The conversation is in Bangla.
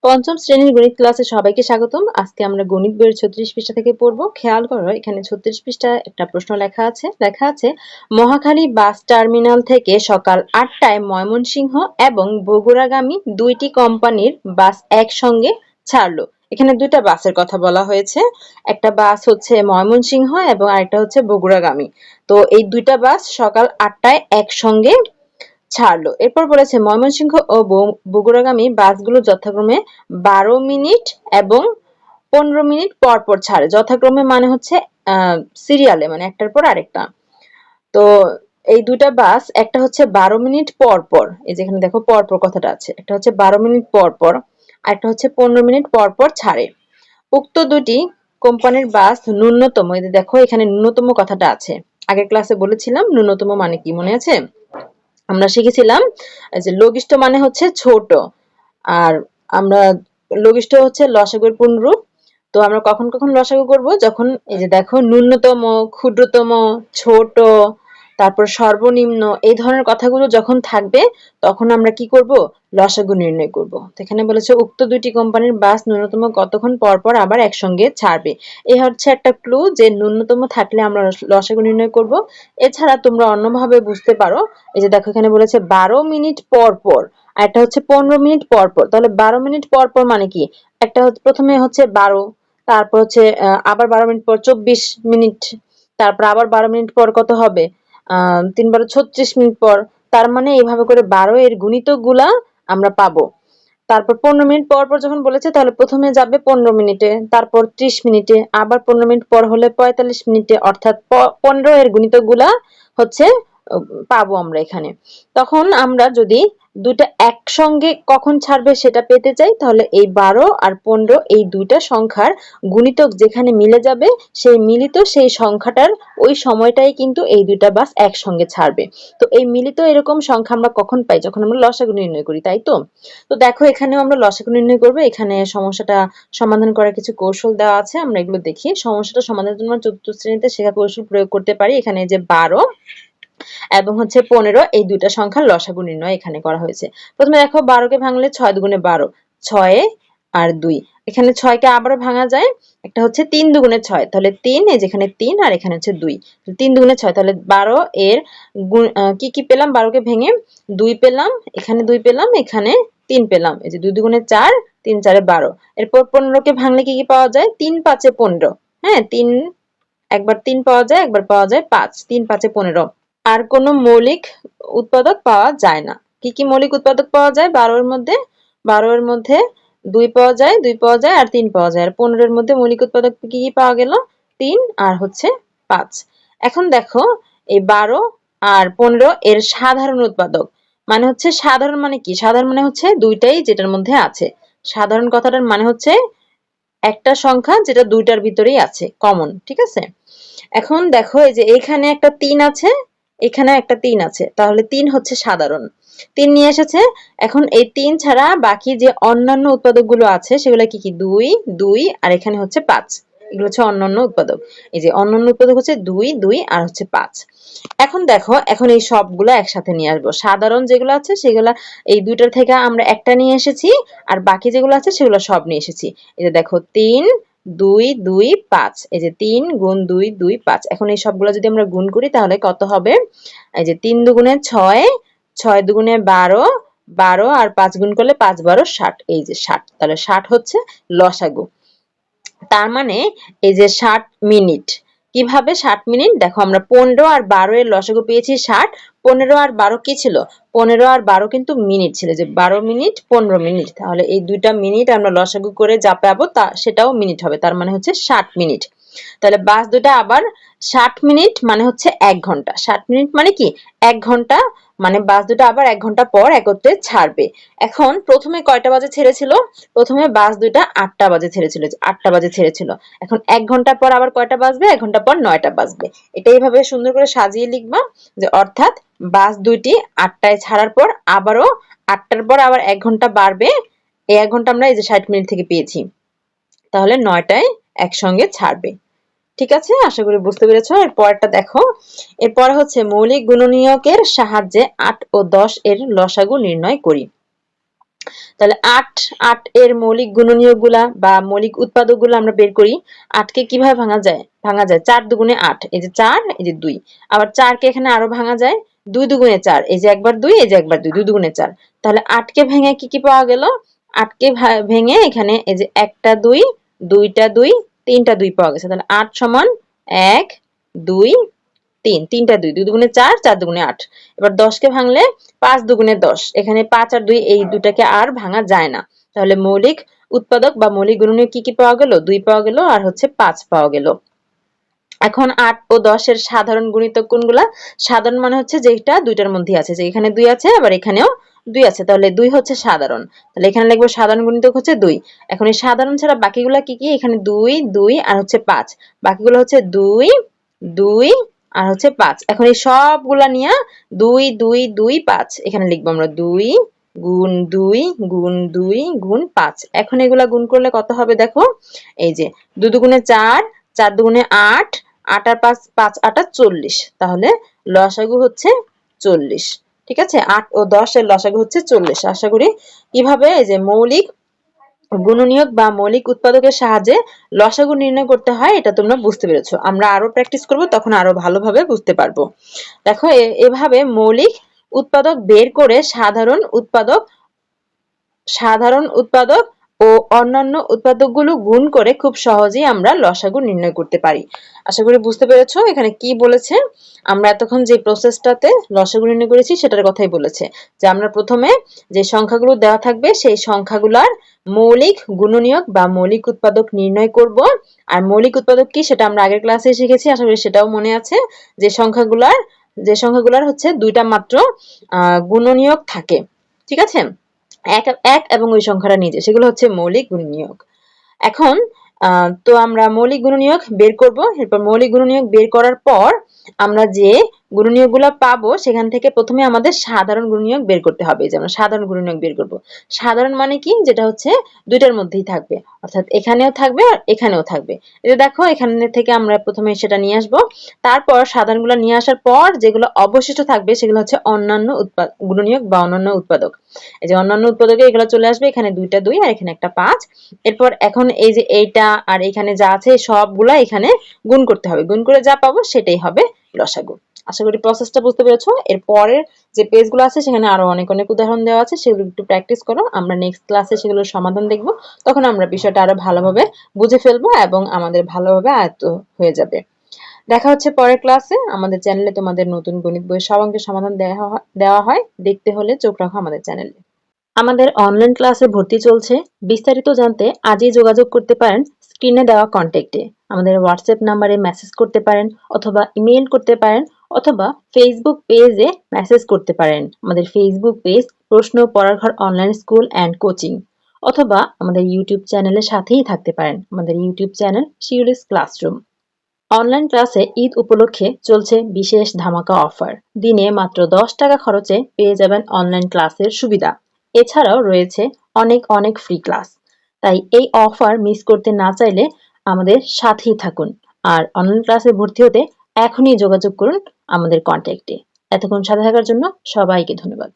পঞ্চম শ্রেণীর গণিত ক্লাসে সবাইকে স্বাগতম। আজকে আমরা গণিত বইয়ের 36 পৃষ্ঠা থেকে পড়ব। খেয়াল করো, এখানে 36 পৃষ্ঠায় একটা প্রশ্ন লেখা আছে মহাখালী বাস টার্মিনাল থেকে সকাল 8টায় ময়মনসিংহ এবং বগুড়াগামী দুইটি কোম্পানির বাস একসঙ্গে ছাড়লো। এখানে দুইটা বাসের কথা বলা হয়েছে, একটা বাস হচ্ছে ময়মনসিংহ এবং আরেকটা হচ্ছে বগুড়াগামী। তো এই দুইটা বাস সকাল 8টায় একসঙ্গে ছাড়লো। এরপর বলেছে ময়মনসিংহ ও বগুড়াগামী বাসগুলো যথাক্রমে 12 মিনিট এবং 15 মিনিট পর পর ছাড়ে। যথাক্রমে মানে হচ্ছে সিরিয়ালে, মানে একটার পর আরেকটা। তো এই দুইটা বাস, একটা হচ্ছে 12 মিনিট পর পর, এই যেখানে দেখো পর পর কথাটা আছে, একটা হচ্ছে 12 মিনিট পর পর আর একটা হচ্ছে 15 মিনিট পর পর ছাড়ে। উক্ত দুটি কোম্পানির বাস ন্যূনতম, এই যে দেখো এখানে ন্যূনতম কথাটা আছে। আগের ক্লাসে বলেছিলাম ন্যূনতম মানে কি, মনে আছে? আমরা শিখেছিলাম যে লঘিষ্ঠ মানে হচ্ছে ছোট, আর আমরা লঘিষ্ঠ হচ্ছে লসাগুর পূর্ণরূপ। তো আমরা কখন কখন লসাগু করব? যখন এই যে দেখো ন্যূনতম, ক্ষুদ্রতম, ছোট, তারপর সর্বনিম্ন, এই ধরনের কথাগুলো যখন থাকবে তখন আমরা কি করব? লসাগু নির্ণয় করব। তো এখানে বলেছে উক্ত দুইটি কোম্পানির বাস ন্যূনতম কতক্ষণ পর পর আবার একসঙ্গে ছাড়বে। এই হচ্ছে একটা ক্লু যে ন্যূনতম থাকলে আমরা লসাগু নির্ণয় করব। এছাড়া তোমরা অন্যভাবে বুঝতে পারো, এই যে দেখো এখানে বলেছে 12 মিনিট পর পর আর একটা হচ্ছে 15 মিনিট পর পর। তাহলে 12 মিনিট পর পর মানে কি? একটা প্রথমে হচ্ছে 12, তারপর হচ্ছে আবার 12 মিনিট পর 24 মিনিট, তারপর আবার 12 মিনিট পর কত হবে? 3 12 36 মিনিট পর। তার মানে এইভাবে করে 12 এর গুণিতক গুলা আমরা পাবো। তারপর 15 মিনিট পর পর যখন বলেছে, তাহলে প্রথমে যাবে 15 মিনিটে, তারপর 30 মিনিটে, আবার 15 মিনিট পর হলে 45 মিনিটে, অর্থাৎ 15 এর গুণিতক গুলা হচ্ছে পাবো আমরা এখানে। তখন আমরা যদি দুইটা একসঙ্গে কখন ছাড়বে সেটা পেতে চাই, তাহলে এই 12 আর 15 এই দুইটা সংখ্যার গুণিতক যেখানে মিলে যাবে, সেই মিলিত সেই সংখ্যাটার ওই সময়টাই কিন্তু এই দুইটা বাস একসঙ্গে ছাড়বে। তো এই মিলিত এরকম সংখ্যা আমরা কখন পাই? যখন আমরা লসাগু নির্ণয় করি, তাই তো? তো দেখো এখানেও আমরা লসাগু নির্ণয় করবো। এখানে সমস্যাটা সমাধান করার কিছু কৌশল দেওয়া আছে, আমরা এগুলো দেখি। সমস্যাটা সমাধানের জন্য চতুর্থ শ্রেণীতে শেখা কৌশল প্রয়োগ করতে পারি। এখানে যে 12 এবং হচ্ছে 15 এই দুইটা সংখ্যার লসাগু নির্ণয় এখানে করা হয়েছে। প্রথমে দেখো 12কে ভাঙলে 6 দুগুণে 12, 6 আর 2। এখানে 6কে আবারও ভাঙা যায়, একটা হচ্ছে 3 দুগুণে 6, তাহলে 3, এই যেখানে 3 আর এখানে হচ্ছে 2, 3 দুগুণে 6, তাহলে 12 এর কি কি পেলাম? 12কে ভেঙে 2 পেলাম, এখানে 2 পেলাম, এখানে 3 পেলাম, এই যে 2 দুগুণে 4, 3 4 12। এরপর 15কে ভাঙলে কি কি পাওয়া যায়? 3 5 15, হ্যাঁ 3, একবার 3 পাওয়া যায়, একবার পাওয়া যায় 5, 3 5 15। আর কোনো মৌলিক উৎপাদক পাওয়া যায় না। কি কি মৌলিক উৎপাদক পাওয়া যায় 12 এর মধ্যে? 12 এর মধ্যে 2 পাওয়া যায়, 2 পাওয়া যায় আর 3 পাওয়া যায়। আর 15 এর মধ্যে মৌলিক উৎপাদক কি কি পাওয়া গেল? 3 আর হচ্ছে 5। এখন দেখো এই 12 আর 15 এর সাধারণ উৎপাদক মানে হচ্ছে, সাধারণ মানে কি? সাধারণ মানে হচ্ছে দুইটাই যেটার মধ্যে আছে। সাধারণ কথাটার মানে হচ্ছে একটা সংখ্যা যেটা দুইটার ভিতরেই আছে, কমন, ঠিক আছে? এখন দেখো এই যে এখানে একটা 3 আছে, এখানে একটা 3 আছে, তাহলে 3 হচ্ছে সাধারণ, 3 নিয়ে এসেছে। এখন এই 3 ছাড়া বাকি যে অন্যান্য উৎপাদকগুলো আছে সেগুলো কি কি? 2 2 আর এখানে হচ্ছে 5, এগুলো হচ্ছে অন্যান্য উৎপাদক। এই যে অন্যান্য উৎপাদক হচ্ছে 2 2 আর হচ্ছে 5। এখন দেখো, এখন এই সবগুলো একসাথে নিয়ে আসবো। সাধারণ যেগুলো আছে সেগুলা এই দুইটার থেকে আমরা একটা নিয়ে এসেছি, আর বাকি যেগুলো আছে সেগুলো সব নিয়ে এসেছি। এই যে দেখো 3 2 2 5, এই যে 3 গুণ 2 2 5। এখন এই সবগুলো যদি আমরা গুণ করি তাহলে কত হবে? এই যে 3 দুগুণে 6, 6 দুগুণে 12, 12 আর 5 গুণ করলে 5 12 60, এই যে 60। তাহলে 60 হচ্ছে লসাগু। তার মানে এই যে 60 মিনিট। কিভাবে 60 মিনিট? দেখো আমরা 15 আর 12 এর লসাগু পেয়েছি 60, 15 আর 12 কি ছিল? 15 আর 12 কিন্তু মিনিট ছিল, যে 12 মিনিট 15 মিনিট। তাহলে এই দুইটা মিনিট আমরা লসাগু করে যা পাবো তা সেটাও মিনিট হবে, তার মানে হচ্ছে 60 মিনিট। তাহলে বাস দুটা আবার 60 মিনিট মানে হচ্ছে 1 ঘন্টা। 60 মিনিট মানে কি? 1 ঘন্টা, মানে বাস দুটা আবার 1 ঘন্টা পর একত্রে ছাড়বে। এখন প্রথমে কয়টা বাজে ছেড়েছিল? প্রথমে বাস দুইটা 8টা বাজে ছেড়েছিল, 8টা বাজে ছেড়েছিল। এখন 1 ঘন্টা পর আবার কয়টা বাজবে? 1 ঘন্টা পর 9টা বাজবে। এটা এইভাবে সুন্দর করে সাজিয়ে লিখবা, যে অর্থাৎ বাস দুইটি 8টায় ছাড়ার পর আবারও 8টার পর আবার 1 ঘন্টা বাড়বে। এই 1 ঘন্টা আমরা এই যে 60 মিনিট থেকে পেয়েছি, তাহলে 9টায় একসঙ্গে ছাড়বে। ঠিক আছে, আশা করি বুঝতে পেরেছো। এর পরেরটা দেখো, এরপর হচ্ছে মৌলিক গুণনীয়কের সাহায্যে 8 ও 10 এর লসাগু নির্ণয় করি। তাহলে 8 8 এর মৌলিক গুণনীয়কগুলা বা মৌলিক উৎপাদকগুলো আমরা বের করি। 8 কে কিভাবে ভাঙা যায়? 4 দুগুণে 8, এই যে 4, এই যে 2। আবার 4 কে এখানে আরো ভাঙা যায় 2 দুগুণে 4, এই যে একবার 2, এই যে একবার 2, 2 দুগুণে 4। তাহলে 8 কে ভেঙে কি পাওয়া গেল? 8 কে ভেঙে এখানে এই যে একটা 2, দুইটা 2, তিনটা 2 পাওয়া গেছে। তাহলে 8 সমান 1 2 3, তিনটা 2, 2 দুগুণে 4, 4 দুগুণে 8। এবার 10 কে ভাঙলে 5 দুগুণে 10, এখানে 5 আর 2 এই দুটাকে আর ভাঙা যায় না। তাহলে মৌলিক উৎপাদক বা মৌলিক গুণনীয়ক কি পাওয়া গেল? 2 পাওয়া গেল আর হচ্ছে 5 পাওয়া গেল। এখন 8 ও 10 এর সাধারণ গুণিতক কোনগুলা? সাধারণ মানে হচ্ছে যেটা দুইটার মধ্যে আছে, যে এখানে 2 আছে আবার এখানেও 2 আছে, তাহলে 2 হচ্ছে সাধারণ। তাহলে এখানে লিখবো সাধারণ গুণিতক হচ্ছে 2। এখন এই সাধারণ ছাড়া বাকিগুলা কি কি? এখানে 2 2 আর হচ্ছে 5, বাকিগুলো হচ্ছে 2 2 আর হচ্ছে 5। এখন এই সবগুলা নিয়ে 2 2 2 5 এখানে লিখবো আমরা 2 গুণ 2 গুণ 2 গুণ 5। এখন এগুলা গুণ করলে কত হবে দেখো, এই যে 2 দুগুণে 4, 4 দুগুণে 8, 8 আর 5, 5 8 40। তাহলে লসাগু হচ্ছে 40। ঠিক আছে, 8 ও 10 এর লসাগু হচ্ছে 40। আশা করি কিভাবে এই যে মৌলিক গুণনীয়ক বা মৌলিক উৎপাদকের সাহায্যে লসাগু নির্ণয় করতে হয় এটা তোমরা বুঝতে পেরেছো। আমরা আরো প্র্যাকটিস করব, তখন আরো ভালোভাবে বুঝতে পারবো। দেখো এভাবে মৌলিক উৎপাদক বের করে সাধারণ উৎপাদক ও অন্যান্য উৎপাদকগুলো গুণ করে খুব সহজেই আমরা লসাগু নির্ণয় করতে পারি। আশা করি বুঝতে পেরেছো এখানে কি বলেছে। আমরা এতক্ষণ যে প্রসেসটাতে লসাগু নির্ণয় করেছি সেটার কথাই বলেছে, যে আমরা প্রথমে যে সংখ্যাগুলো দেওয়া থাকবে সেই সংখ্যাগুলোর মৌলিক গুণনীয়ক বা মৌলিক উৎপাদক নির্ণয় করব। আর মৌলিক উৎপাদক কি সেটা আমরা আগের ক্লাসে শিখেছি, আশা করি সেটাও মনে আছে। যে সংখ্যাগুলার হচ্ছে দুইটা মাত্র গুণনীয়ক থাকে, ঠিক আছে, এক এবং ওই সংখ্যাটা নিজে, সেগুলো হচ্ছে মৌলিক গুণনীয়ক। এখন তো আমরা মৌলিক গুণনীয়ক বের করব। এরপর মৌলিক গুণনীয়ক বের করার পর আমরা যে গুণনীয়কগুলো পাবো সেখান থেকে প্রথমে আমাদের সাধারণ গুণনীয়ক বের করতে হবে। যে আমরা সাধারণ গুণনীয়ক বের করব। সাধারণ মানে কি? যেটা হচ্ছে দুইটার মধ্যেই থাকবে, অর্থাৎ এখানেও থাকবে আর এখানেও থাকবে। এই দেখো এখানে থেকে আমরা প্রথমে সেটা নিয়ে আসব। তারপর সাধারণগুলো নিয়ে আসার পর যেগুলো অবশিষ্ট থাকবে সেগুলো হচ্ছে অন্যান্য গুণনীয়ক বা অন্যান্য উৎপাদক। এই যে অন্যান্য উৎপাদকে এগুলো চলে আসবে, এখানে দুইটা 2 আর এখানে একটা 5। এরপর এখন এই যে এইটা আর এখানে যা আছে সবগুলা এখানে গুণ করতে হবে, গুণ করে যা পাবো সেটাই হবে লসাগু। আশা করি প্রসেসটা বুঝতে পেরেছো। এর পরের যে পেজগুলো আছে সেখানে আরো অনেক অনেক উদাহরণ দেওয়া আছে, সেগুলো একটু প্র্যাকটিস করো। আমরা নেক্সট ক্লাসে সেগুলোর সমাধান দেখব, তখন আমরা বিষয়টা আরো ভালোভাবে বুঝে ফেলবো এবং আমাদের ভালোভাবে আয়ত্ত হয়ে যাবে। দেখা হচ্ছে পরের ক্লাসে। আমাদের চ্যানেলে তোমাদের নতুন গণিত বইয়ের সব অঙ্কের সমাধান দেওয়া হয়, দেখতে হলে চোখ রাখো আমাদের চ্যানেলে। আমাদের অনলাইন ক্লাসে ভর্তি চলছে। বিস্তারিত জানতে আজই যোগাযোগ করতে পারেন স্ক্রিনে দেওয়া কন্ট্যাক্টে। আমাদের হোয়াটসঅ্যাপ নাম্বারে মেসেজ করতে পারেন অথবা ইমেইল করতে পারেন অথবা ফেসবুক পেজে মেসেজ করতে পারেন। আমাদের ফেসবুক পেজ প্রশ্ন পড়ার ঘর অনলাইন স্কুল অ্যান্ড কোচিং, অথবা আমাদের ইউটিউব চ্যানেলের সাথেই থাকতে পারেন। আমাদের YouTube channel Shiuli's classroom. Online ক্লাসে ঈদ উপলক্ষে চলছে বিশেষ ধামাকা অফার। দিনে মাত্র 10 টাকা খরচে পেয়ে যাবেন অনলাইন ক্লাসের সুবিধা। এছাড়াও রয়েছে অনেক অনেক ফ্রি ক্লাস। তাই এই অফার মিস করতে না চাইলে আমাদের সাথেই থাকুন। আর অনলাইন ক্লাসে ভর্তি হতে এখনই যোগাযোগ করুন আমাদের কন্ট্যাক্টে। এতক্ষণ সাথে থাকার জন্য সবাইকে ধন্যবাদ।